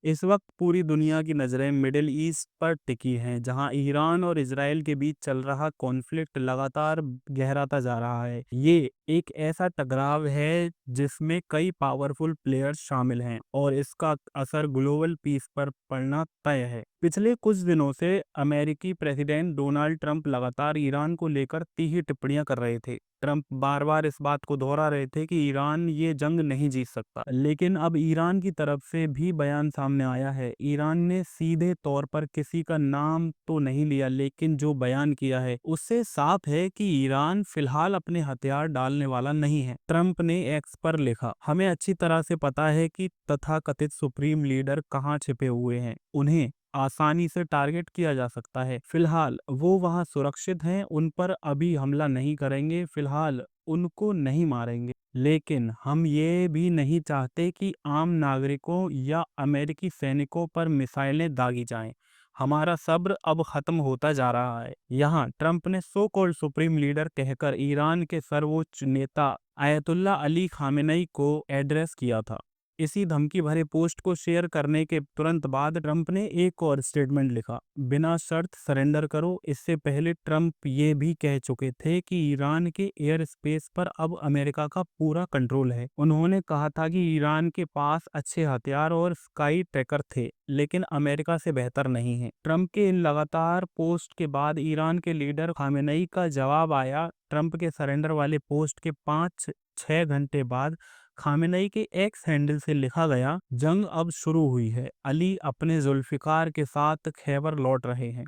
इस वक्त पूरी दुनिया की नज़रें मिडिल ईस्ट पर टिकी हैं, जहां ईरान और इजराइल के बीच चल रहा कॉन्फ्लिक्ट लगातार गहराता जा रहा है। ये एक ऐसा टकराव है जिसमें कई पावरफुल प्लेयर्स शामिल हैं और इसका असर ग्लोबल पीस पर पड़ना तय है। पिछले कुछ दिनों से अमेरिकी प्रेसिडेंट डोनाल्ड ट्रंप लगातार ईरान को लेकर तीखी टिप्पणियां कर रहे थे। ट्रंप बार बार इस बात को दोहरा रहे थे कि ईरान ये जंग नहीं जीत सकता, लेकिन अब ईरान की तरफ से भी बयान सामने आया है। ईरान ने सीधे तौर पर किसी का नाम तो नहीं लिया, लेकिन जो बयान किया है उससे साफ है कि ईरान फिलहाल अपने हथियार डालने वाला नहीं है। ट्रंप ने एक्स पर लिखा, हमें अच्छी तरह से पता है कि तथाकथित सुप्रीम लीडर कहाँ छिपे हुए हैं। उन्हें आसानी से टारगेट किया जा सकता है। फिलहाल वो वहां सुरक्षित हैं, उन पर अभी हमला नहीं करेंगे, फिलहाल उनको नहीं मारेंगे। लेकिन हम ये भी नहीं चाहते कि आम नागरिकों या अमेरिकी सैनिकों पर मिसाइलें दागी जाएं। हमारा सब्र अब खत्म होता जा रहा है। यहाँ ट्रंप ने सो कॉल्ड सुप्रीम लीडर कहकर ईरान के सर्वोच्च नेता आयतुल्ला अली खामेनेई को एड्रेस किया था। इसी धमकी भरे पोस्ट को शेयर करने के तुरंत बाद ट्रंप ने एक और स्टेटमेंट लिखा, बिना शर्त सरेंडर करो। इससे पहले ट्रंप ये भी कह चुके थे कि ईरान के एयर स्पेस पर अब अमेरिका का पूरा कंट्रोल है। उन्होंने कहा था कि ईरान के पास अच्छे हथियार और स्काई ट्रैकर थे, लेकिन अमेरिका से बेहतर नहीं है। ट्रंप के इन लगातार पोस्ट के बाद ईरान के लीडर खामेनेई का जवाब आया। ट्रंप के सरेंडर वाले पोस्ट के 5-6 घंटे बाद खामेनेई के एक्स हैंडल से लिखा गया, जंग अब शुरू हुई है, अली अपने जुल्फिकार के साथ खैबर लौट रहे हैं।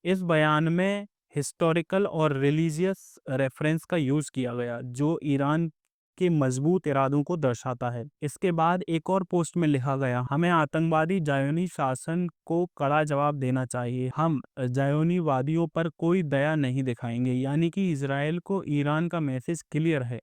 इस बयान में हिस्टोरिकल और रिलीजियस रेफरेंस का यूज किया गया, जो ईरान के मजबूत इरादों को दर्शाता है। इसके बाद एक और पोस्ट में लिखा गया, हमें आतंकवादी जायोनी शासन को कड़ा जवाब देना चाहिए। हम जायोनीवादियों पर कोई दया नहीं दिखाएंगे। यानी कि इजराइल को ईरान का मैसेज क्लियर है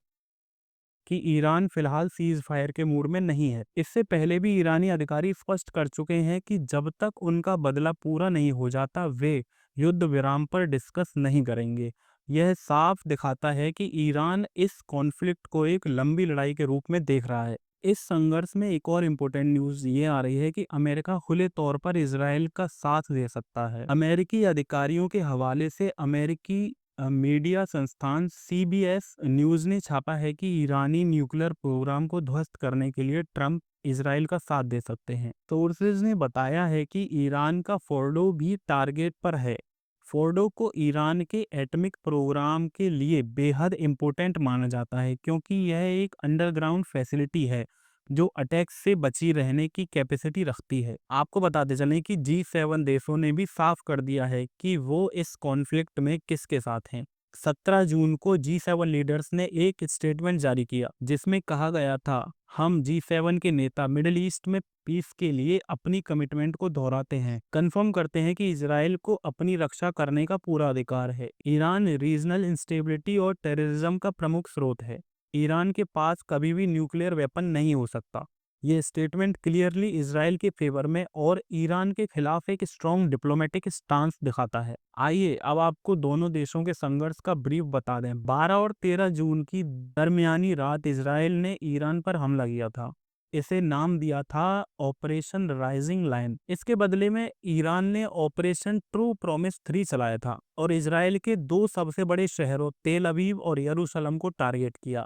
कि ईरान फिलहाल सीज फायर के मूड में नहीं है। इससे पहले भी ईरानी अधिकारी स्पष्ट कर चुके हैं कि जब तक उनका बदला पूरा नहीं हो जाता, वे युद्ध विराम पर डिस्कस नहीं करेंगे। यह साफ दिखाता है कि ईरान इस कॉन्फ्लिक्ट को एक लंबी लड़ाई के रूप में देख रहा है। इस संघर्ष में एक और इम्पोर्टेंट न्यूज ये आ रही है कि अमेरिका खुले तौर पर इजराइल का साथ दे सकता है। अमेरिकी अधिकारियों के हवाले से अमेरिकी मीडिया संस्थान सीबीएस न्यूज़ ने छापा है कि ईरानी न्यूक्लियर प्रोग्राम को ध्वस्त करने के लिए ट्रंप इजराइल का साथ दे सकते हैं। सोर्सेज ने बताया है कि ईरान का फोर्डो भी टारगेट पर है। फोर्डो को ईरान के एटॉमिक प्रोग्राम के लिए बेहद इम्पोर्टेंट माना जाता है, क्योंकि यह एक अंडरग्राउंड फैसिलिटी है जो अटैक्स से बची रहने की कैपेसिटी रखती है। आपको बताते चलें कि G7 देशों ने भी साफ कर दिया है कि वो इस कॉन्फ्लिक्ट में किसके साथ हैं। 17 जून को G7 लीडर्स ने एक स्टेटमेंट जारी किया, जिसमें कहा गया था, हम G7 के नेता मिडिल ईस्ट में पीस के लिए अपनी कमिटमेंट को दोहराते हैं, कंफर्म करते हैं कि इजराइल को अपनी रक्षा करने का पूरा अधिकार है। ईरान रीजनल इंस्टेबिलिटी और टेररिज्म का प्रमुख स्रोत है। ईरान के पास कभी भी न्यूक्लियर वेपन नहीं हो सकता। ये स्टेटमेंट क्लियरली इजराइल के फेवर में और ईरान के खिलाफ एक स्ट्रॉन्ग डिप्लोमेटिक स्टांस दिखाता है। आइए अब आपको दोनों देशों के संघर्ष का ब्रीफ बता दें। 12 और 13 जून की दरमियानी रात इजराइल ने ईरान पर हमला किया था। इसे नाम दिया था ऑपरेशन राइजिंग लायन। इसके बदले में ईरान ने ऑपरेशन ट्रू प्रॉमिस 3 चलाया था और इजराइल के दो सबसे बड़े शहरों तेल अवीव और यरूशलेम को टारगेट किया।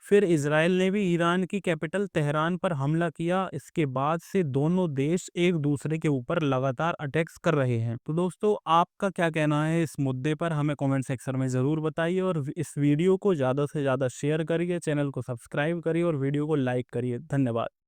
फिर इजराइल ने भी ईरान की कैपिटल तेहरान पर हमला किया। इसके बाद से दोनों देश एक दूसरे के ऊपर लगातार अटैक्स कर रहे हैं। तो दोस्तों, आपका क्या कहना है इस मुद्दे पर, हमें कमेंट सेक्शन में ज़रूर बताइए और इस वीडियो को ज़्यादा से ज़्यादा शेयर करिए, चैनल को सब्सक्राइब करिए और वीडियो को लाइक करिए। धन्यवाद।